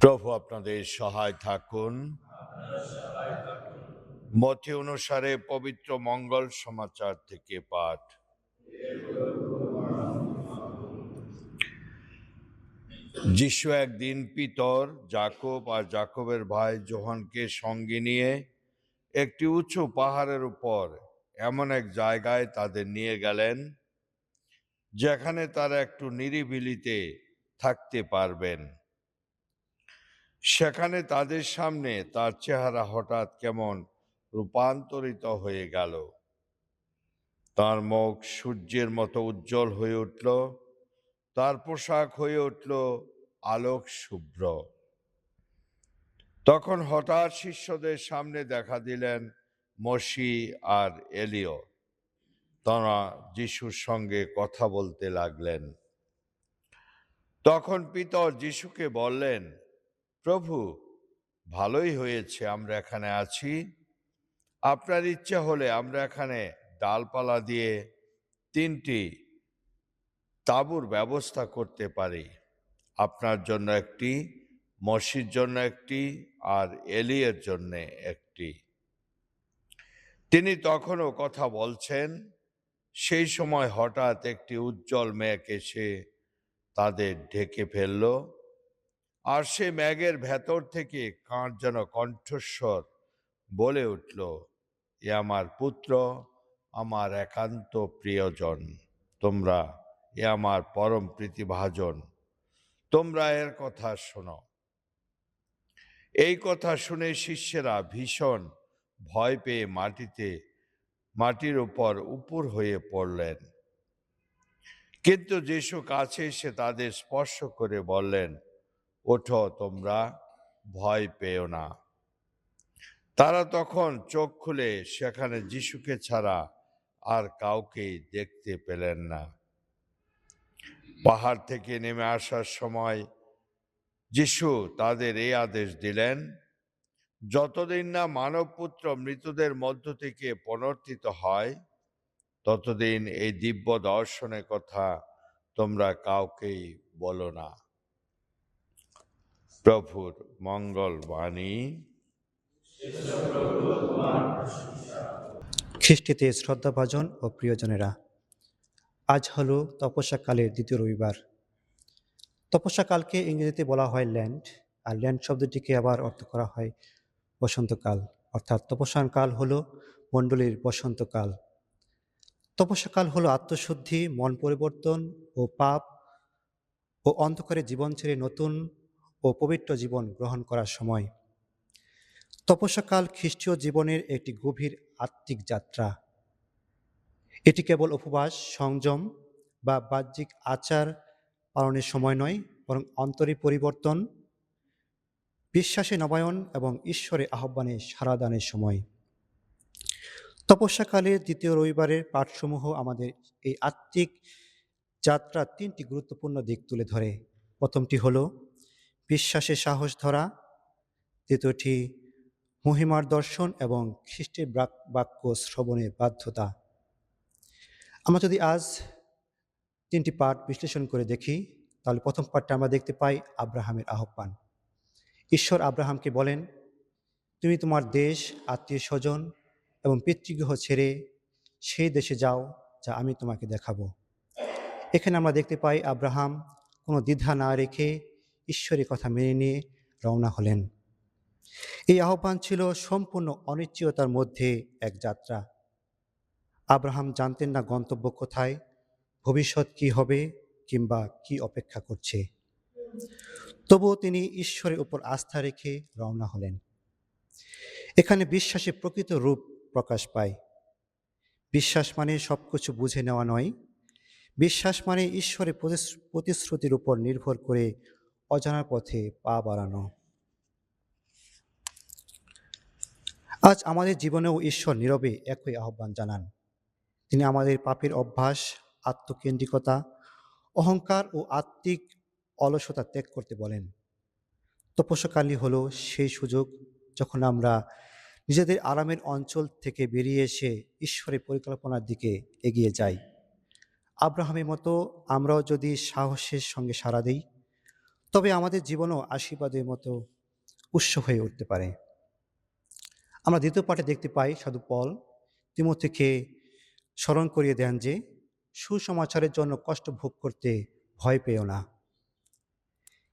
প্রভু আপনাদের সহায় থাকুন। মথি অনুসারে পবিত্র মঙ্গল সমাচার থেকে পাঠ। যিশু একদিন পিতর, যাকব আর যাকবের ভাই যোহানকে সঙ্গে নিয়ে একটি উঁচু পাহাড়ের উপর এমন এক জায়গায় তাদের নিয়ে গেলেন যেখানে তারা একটু নিরিবিলিতে থাকতে পারবেন। সেখানে তাদের সামনে তার চেহারা হঠাৎ কেমন রূপান্তরিত হয়ে গেল। তার মুখ সূর্যের মতো উজ্জ্বল হয়ে উঠল, তার পোশাক হয়ে উঠল আলোক শুভ্র। তখন হঠাৎ শিষ্যদের সামনে দেখা দিলেন মসি আর এলিয়। তারা যিশুর সঙ্গে কথা বলতে লাগলেন। তখন পিতর যিশুকে বললেন, প্রভু, ভালোই হয়েছে আমরা এখানে আছি। আপনার ইচ্ছা হলে আমরা এখানে ডালপালা দিয়ে 3টি তাঁবুর ব্যবস্থা করতে পারি, আপনার জন্য একটি, মসির জন্য একটি আর এলিয়ের জন্য একটি। তিনি তখনও কথা বলছেন, সেই সময় হঠাৎ একটি উজ্জ্বল মেঘ এসে তাদের ঢেকে ফেলল, আর সে মেঘের ভেতর থেকে কার যেন কণ্ঠস্বর বলে উঠল, এ আমার পুত্র, আমার একান্ত প্রিয়জন, তোমরা এ আমার পরম প্রীতিভাজন, তোমরা এর কথা শোনো। এই কথা শুনে শিষ্যেরা ভীষণ ভয় পেয়ে মাটির উপর উপুর হয়ে পড়লেন। কিন্তু যিশু কাছে এসে তাদের স্পর্শ করে বললেন, ওঠো, তোমরা ভয় পেও না। তারা তখন চোখ খুলে সেখানে যিশুকে ছাড়া আর কাউকেই দেখতে পেলেন না। পাহাড় থেকে নেমে আসার সময় যিশু তাদের এই আদেশ দিলেন, যতদিন না মানবপুত্র মৃতদের মধ্য থেকে পুনরুত্থিত হয়, ততদিন এই দিব্য দর্শনের কথা তোমরা কাউকেই বলো না। প্রভুর মঙ্গল বাণী। খ্রিস্টীতে শ্রদ্ধাভাজন ও প্রিয়জনেরা, আজ হলো তপস্যাকালের দ্বিতীয় রবিবার। তপস্যাকালকে ইংরেজিতে বলা হয় ল্যান্ড, আর ল্যান্ড শব্দটিকে আবার অর্থ করা হয় বসন্তকাল, অর্থাৎ তপস্যার কাল হলো মণ্ডলীর বসন্তকাল। তপস্যাকাল হলো আত্মশুদ্ধি, মন পরিবর্তন ও পাপ ও অন্ধকারে জীবন ছেড়ে নতুন ও পবিত্র জীবন গ্রহণ করার সময়। তপস্যাকাল খ্রিস্টীয় জীবনের একটি গভীর আত্মিক যাত্রা। এটি কেবল উপবাস, সংযম বা বাহ্যিক আচার পালনের সময় নয়, বরং অন্তরে পরিবর্তন, বিশ্বাসে নবায়ন এবং ঈশ্বরের আহ্বানে সাড়াদানের সময়। তপস্যাকালের দ্বিতীয় রবিবারের পাঠসমূহ আমাদের এই আত্মিক যাত্রার 3টি গুরুত্বপূর্ণ দিক তুলে ধরে। প্রথমটি হলো বিশ্বাসে সাহস ধরা, দ্বিতীয়টি মহিমার দর্শন এবং খ্রিস্টের বাক্য শ্রবণের বাধ্যতা। আমরা যদি আজ 3টি পাঠ বিশ্লেষণ করে দেখি, তাহলে প্রথম পাঠটা আমরা দেখতে পাই আব্রাহামের আহ্বান। ঈশ্বর আব্রাহামকে বলেন, তুমি তোমার দেশ, আত্মীয় স্বজন এবং পিতৃগৃহ ছেড়ে সেই দেশে যাও যা আমি তোমাকে দেখাবো। এখানে আমরা দেখতে পাই আব্রাহাম কোনো দ্বিধা না রেখে ঈশ্বরের কথা মেনে নিয়ে রওনা হলেন। এই আহ্বান ছিল সম্পূর্ণ অনিশ্চয়তার মধ্যে এক যাত্রা। আব্রাহাম জানতেন না গন্তব্য কোথায়, ভবিষ্যৎ কি হবে কিংবা কি অপেক্ষা করছে। তবুও তিনি ঈশ্বরের উপর আস্থা রেখে রওনা হলেন। এখানে বিশ্বাসের প্রকৃত রূপ প্রকাশ পায়। বিশ্বাস মানে সবকিছু বুঝে নেওয়া নয়, বিশ্বাস মানে ঈশ্বরের প্রতিশ্রুতির উপর নির্ভর করে অজানার পথে পা বাড়ানো। আজ আমাদের জীবনেও ঈশ্বর নীরবে একই আহ্বান জানান। তিনি আমাদের পাপের অভ্যাস, আত্মকেন্দ্রিকতা, অহংকার ও আত্মিক অলসতা ত্যাগ করতে বলেন। তপস্যাকালই হলো সেই সুযোগ যখন আমরা নিজেদের আরামের অঞ্চল থেকে বেরিয়ে এসে ঈশ্বরের পরিকল্পনার দিকে এগিয়ে যাই। আব্রাহামের মতো আমরাও যদি সাহসের সঙ্গে সাড়া দিই, তবে আমাদের জীবনও আশীর্বাদের মতো উৎস হয়ে উঠতে পারে। আমরা দ্বিতীয় পাঠে দেখতে পাই সাধু পল তিমোথীকে স্মরণ করিয়ে দেন যে সুসমাচারের জন্য কষ্ট ভোগ করতে ভয় পেও না।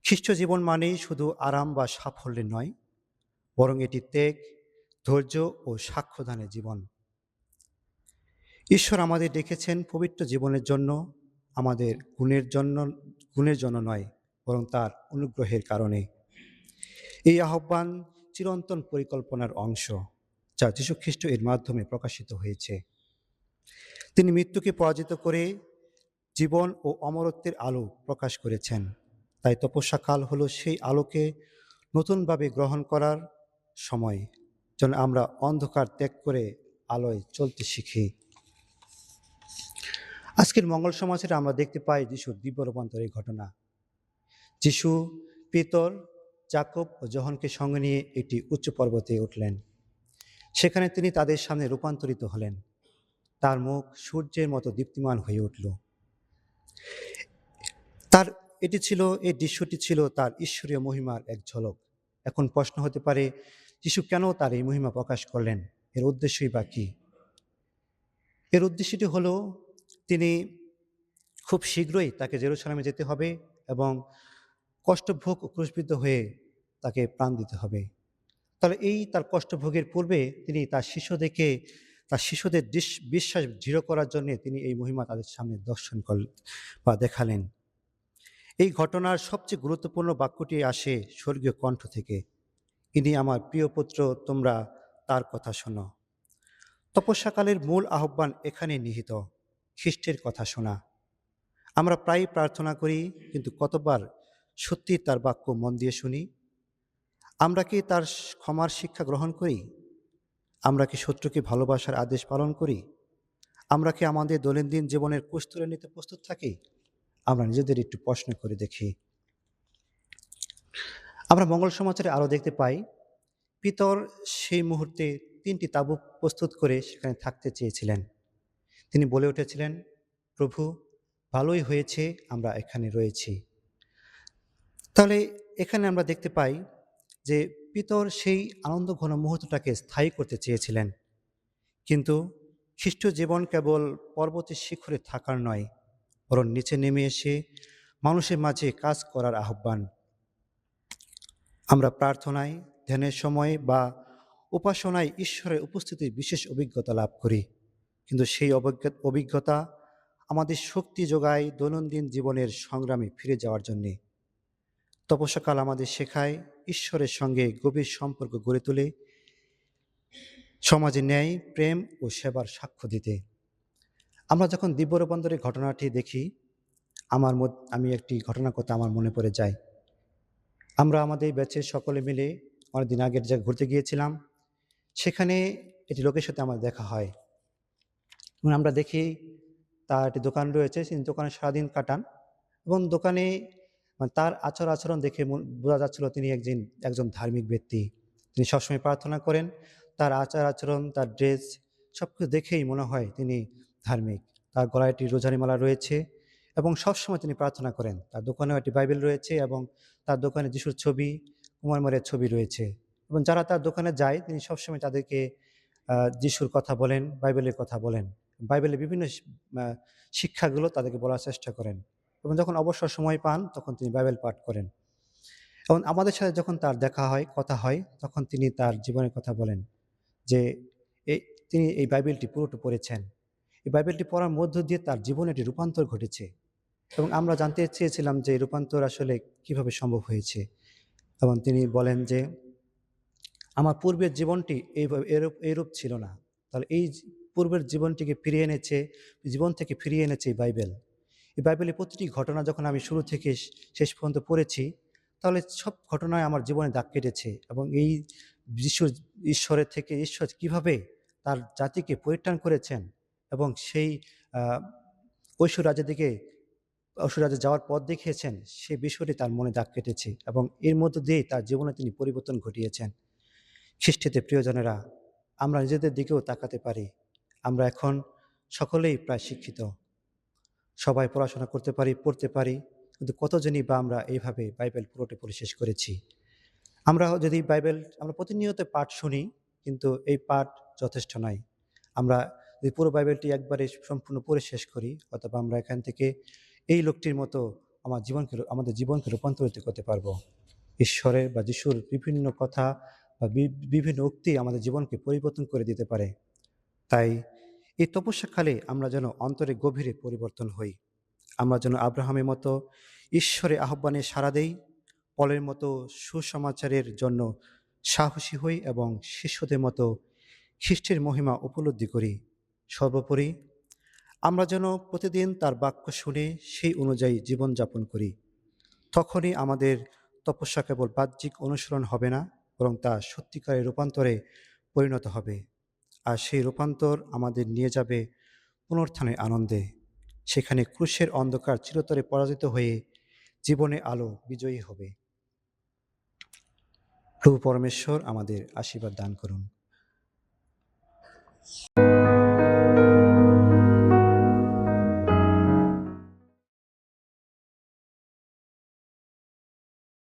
খ্রিস্ট জীবন মানেই শুধু আরাম বা সাফল্যের নয়, বরং এটি ত্যাগ, ধৈর্য ও সাক্ষ্যদানের জীবন। ঈশ্বর আমাদের ডেকেছেন পবিত্র জীবনের জন্য, আমাদের গুণের জন্য নয়, বরং তার অনুগ্রহের কারণে। এই আহ্বান চিরন্তন পরিকল্পনার অংশ, যা যীশু খ্রিস্ট এর মাধ্যমে প্রকাশিত হয়েছে। তিনি মৃত্যুকে পরাজিত করে জীবন ও অমরত্বের আলো প্রকাশ করেছেন। তাই তপস্যাকাল হলো সেই আলোকে নতুনভাবে গ্রহণ করার সময়, যেন আমরা অন্ধকার ত্যাগ করে আলোয় চলতে শিখি। আজকের মঙ্গল সমাজে আমরা দেখতে পাই যিশুর দিব্য রূপান্তরের ঘটনা। যিশু পিতর, যাকব ও যোহনকে সঙ্গে নিয়ে একটি উচ্চ পর্বতে উঠলেন। সেখানে তিনি তাদের সামনে রূপান্তরিত হলেন। তার মুখ সূর্যের মতো দীপ্তিমান হয়ে উঠল। এই দৃশ্যটি ছিল তার ঈশ্বরীয় মহিমার এক ঝলক। এখন প্রশ্ন হতে পারে, যিশু কেন তার এই মহিমা প্রকাশ করলেন? এর উদ্দেশ্যই বা কি? এর উদ্দেশ্যটি হলো, তিনি খুব শীঘ্রই তাকে জেরুজালেমে যেতে হবে এবং কষ্টভোগ ও ক্রুশবিদ্ধ হয়ে তাকে প্রাণ দিতে হবে। তাহলে এই তার কষ্টভোগের পূর্বে তিনি তার শিশুদের বিশ্বাস দৃঢ় করার জন্য তিনি এই মহিমা তাদের সামনে দর্শন করলেন বা দেখালেন। এই ঘটনার সবচেয়ে গুরুত্বপূর্ণ বাক্যটি আসে স্বর্গীয় কণ্ঠ থেকে, ইনি আমার প্রিয় পুত্র, তোমরা তার কথা শোনো। তপস্যাকালের মূল আহ্বান এখানে নিহিত, খ্রিস্টের কথা শোনা। আমরা প্রায়ই প্রার্থনা করি, কিন্তু কতবার সত্যি তার বাক্য মন দিয়ে শুনি? আমরা কি তার ক্ষমার শিক্ষা গ্রহণ করি? আমরা কি শত্রুকে ভালোবাসার আদেশ পালন করি? আমরা কি আমাদের দৈনন্দিন জীবনের কোষ তুলে নিতে প্রস্তুত থাকি? আমরা নিজেদের একটু প্রশ্ন করে দেখি। আমরা মঙ্গল সমাচারে আরও দেখতে পাই, পিতর সেই মুহূর্তে 3টি তাঁবু প্রস্তুত করে সেখানে থাকতে চেয়েছিলেন। তিনি বলে উঠেছিলেন, প্রভু, ভালোই হয়েছে আমরা এখানে রয়েছি। তাহলে এখানে আমরা দেখতে পাই যে পিতর সেই আনন্দঘন মুহূর্তটাকে স্থায়ী করতে চেয়েছিলেন। কিন্তু খ্রিস্ট জীবন কেবল পর্বতের শিখরে থাকার নয়, বরং নিচে নেমে এসে মানুষের মাঝে কাজ করার আহ্বান। আমরা প্রার্থনায়, ধ্যানের সময় বা উপাসনায় ঈশ্বরের উপস্থিতির বিশেষ অভিজ্ঞতা লাভ করি, কিন্তু সেই অভিজ্ঞতা আমাদের শক্তি যোগায় দৈনন্দিন জীবনের সংগ্রামে ফিরে যাওয়ার জন্যে। তপস্যাকাল আমাদের শেখায় ঈশ্বরের সঙ্গে গভীর সম্পর্ক গড়ে তুলে সমাজে ন্যায়, প্রেম ও সেবার সাক্ষ্য দিতে। আমরা যখন দিব্য রূপান্তরের ঘটনাটি দেখি, আমি একটি ঘটনার কথা আমার মনে পড়ে যায়। আমরা আমাদের ব্যাচের সকলে মিলে অনেকদিন আগের জায়গায় ঘুরতে গিয়েছিলাম। সেখানে একটি লোকের সাথে আমার দেখা হয় এবং আমরা দেখি তার একটি দোকান রয়েছে, তিনি দোকানে সারাদিন কাটান এবং দোকানে তার আচরণ দেখে বোঝা যাচ্ছিল তিনি একজন ধার্মিক ব্যক্তি। তিনি সবসময় প্রার্থনা করেন। তার আচরণ, তার ড্রেস সব কিছু দেখেই মনে হয় তিনি ধার্মিক। তার গলায় একটি রোজারি মালা রয়েছে এবং সবসময় তিনি প্রার্থনা করেন। তার দোকানেও একটি বাইবেল রয়েছে এবং তার দোকানে যিশুর ছবি, কুমারমারের ছবি রয়েছে এবং যারা তার দোকানে যায় তিনি সবসময় তাদেরকে যিশুর কথা বলেন, বাইবেলের কথা বলেন। বাইবেলের বিভিন্ন শিক্ষাগুলো তাদেরকে বলার চেষ্টা করেন এবং যখন অবসর সময় পান তখন তিনি বাইবেল পাঠ করেন। এবং আমাদের সাথে যখন তার দেখা হয়, কথা হয়, তখন তিনি তার জীবনের কথা বলেন যে তিনি এই বাইবেলটি পুরোটা পড়েছেন। এই বাইবেলটি পড়ার মধ্য দিয়ে তার জীবনে একটি রূপান্তর ঘটেছে এবং আমরা জানতে চেয়েছিলাম যে এই রূপান্তর আসলে কিভাবে সম্ভব হয়েছে। এবং তিনি বলেন যে আমার পূর্বের জীবনটি এইরূপ ছিল না। তাহলে এই পূর্বের জীবনটিকে জীবন থেকে ফিরিয়ে এনেছে এই বাইবেল। এই বাইবেলের প্রতিটি ঘটনা যখন আমি শুরু থেকে শেষ পর্যন্ত পড়েছি, তাহলে সব ঘটনায় আমার জীবনে দাগ কেটেছে এবং এই ঈশ্বর কিভাবে তার জাতিকে পরিত্রাণ করেছেন এবং সেই ঐশ্বর রাজ্যে যাওয়ার পথ দেখিয়েছেন, সেই বিষয়টি তার মনে দাগ কেটেছে এবং এর মধ্য দিয়ে তার জীবনে তিনি পরিবর্তন ঘটিয়েছেন। খ্রিস্টেতে প্রিয়জনেরা, আমরা নিজেদের দিকেও তাকাতে পারি। আমরা এখন সকলেই প্রায় শিক্ষিত, সবাই পড়াশোনা করতে পারি, পড়তে পারি, কিন্তু কতজনই বা আমরা এইভাবে বাইবেল পুরোটা পড়ে শেষ করেছি? আমরা যদি বাইবেল আমরা প্রতিনিয়ত পাঠ শুনি, কিন্তু এই পাঠ যথেষ্ট নয়। আমরা যদি পুরো বাইবেলটি একবারে সম্পূর্ণ পড়ে শেষ করি, অথবা আমরা এখান থেকে এই লোকটির মতো আমাদের জীবনকে রূপান্তরিত করতে পারবো। ঈশ্বরের বা যিশুর বিভিন্ন কথা বা বিভিন্ন উক্তি আমাদের জীবনকে পরিবর্তন করে দিতে পারে। তাই এই তপস্যাকালে আমরা যেন অন্তরে গভীরে পরিবর্তন হই। আমরা যেন আব্রাহামের মতো ঈশ্বরের আহ্বানে সাড়া দেই, পলের মতো সুসমাচারের জন্য সাহসী হই এবং শিষ্যদের মতো খ্রিস্টের মহিমা উপলব্ধি করি। সর্বোপরি আমরা যেন প্রতিদিন তার বাক্য শুনে সেই অনুযায়ী জীবনযাপন করি। তখনই আমাদের তপস্যা কেবল বাহ্যিক অনুসরণ হবে না, বরং তা সত্যিকারের রূপান্তরে পরিণত হবে। আর সেই রূপান্তর আমাদের নিয়ে যাবে পুনরুত্থানের আনন্দে। সেখানে ক্রুশের অন্ধকার চিরতরে পরাজিত হয়ে জীবনে আলো বিজয়ী হবে। প্রভু পরমেশ্বর আমাদের আশীর্বাদ দান করুন।